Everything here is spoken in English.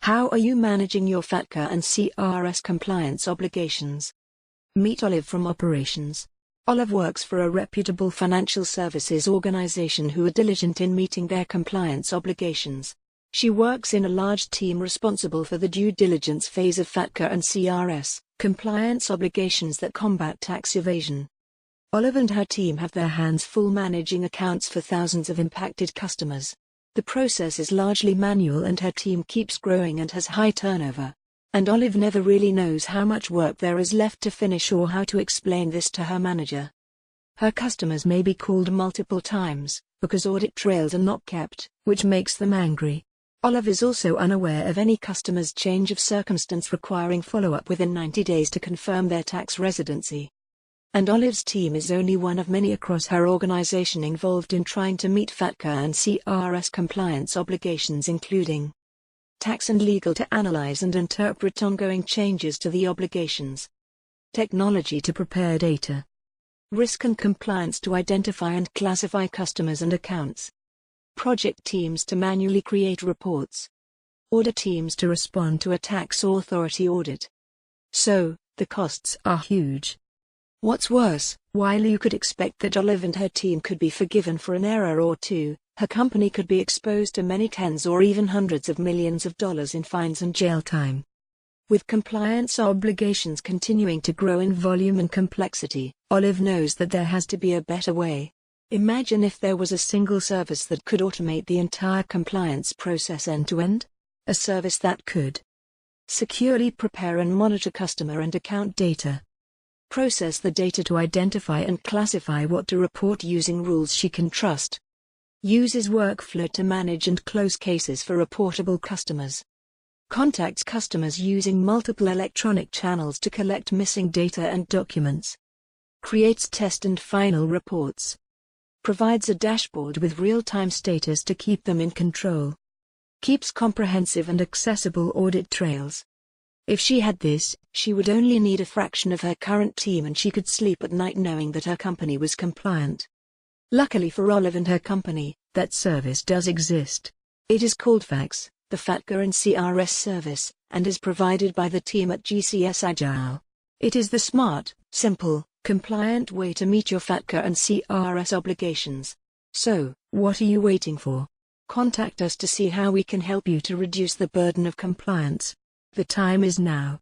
How are you managing your FATCA and CRS compliance obligations? Meet Olive from Operations. Olive works for a reputable financial services organization who are diligent in meeting their compliance obligations. She works in a large team responsible for the due diligence phase of FATCA and CRS, compliance obligations that combat tax evasion. Olive and her team have their hands full managing accounts for thousands of impacted customers. The process is largely manual and her team keeps growing and has high turnover. And Olive never really knows how much work there is left to finish or how to explain this to her manager. Her customers may be called multiple times, because audit trails are not kept, which makes them angry. Olive is also unaware of any customer's change of circumstance requiring follow-up within 90 days to confirm their tax residency. And Olive's team is only one of many across her organization involved in trying to meet FATCA and CRS compliance obligations, including tax and legal to analyze and interpret ongoing changes to the obligations, technology to prepare data, risk and compliance to identify and classify customers and accounts, project teams to manually create reports, audit teams to respond to a tax authority audit. So, the costs are huge. What's worse, while you could expect that Olive and her team could be forgiven for an error or two, her company could be exposed to many tens or even hundreds of millions of dollars in fines and jail time. With compliance obligations continuing to grow in volume and complexity, Olive knows that there has to be a better way. Imagine if there was a single service that could automate the entire compliance process end-to-end. A service that could securely prepare and monitor customer and account data, process the data to identify and classify what to report using rules she can trust, uses workflow to manage and close cases for reportable customers, contacts customers using multiple electronic channels to collect missing data and documents, creates test and final reports, provides a dashboard with real-time status to keep them in control, keeps comprehensive and accessible audit trails. If she had this, she would only need a fraction of her current team and she could sleep at night knowing that her company was compliant. Luckily for Olive and her company, that service does exist. It is called FACS, the FATCA and CRS service, and is provided by the team at GCSA Agile. It is the smart, simple, compliant way to meet your FATCA and CRS obligations. So, what are you waiting for? Contact us to see how we can help you to reduce the burden of compliance. The time is now.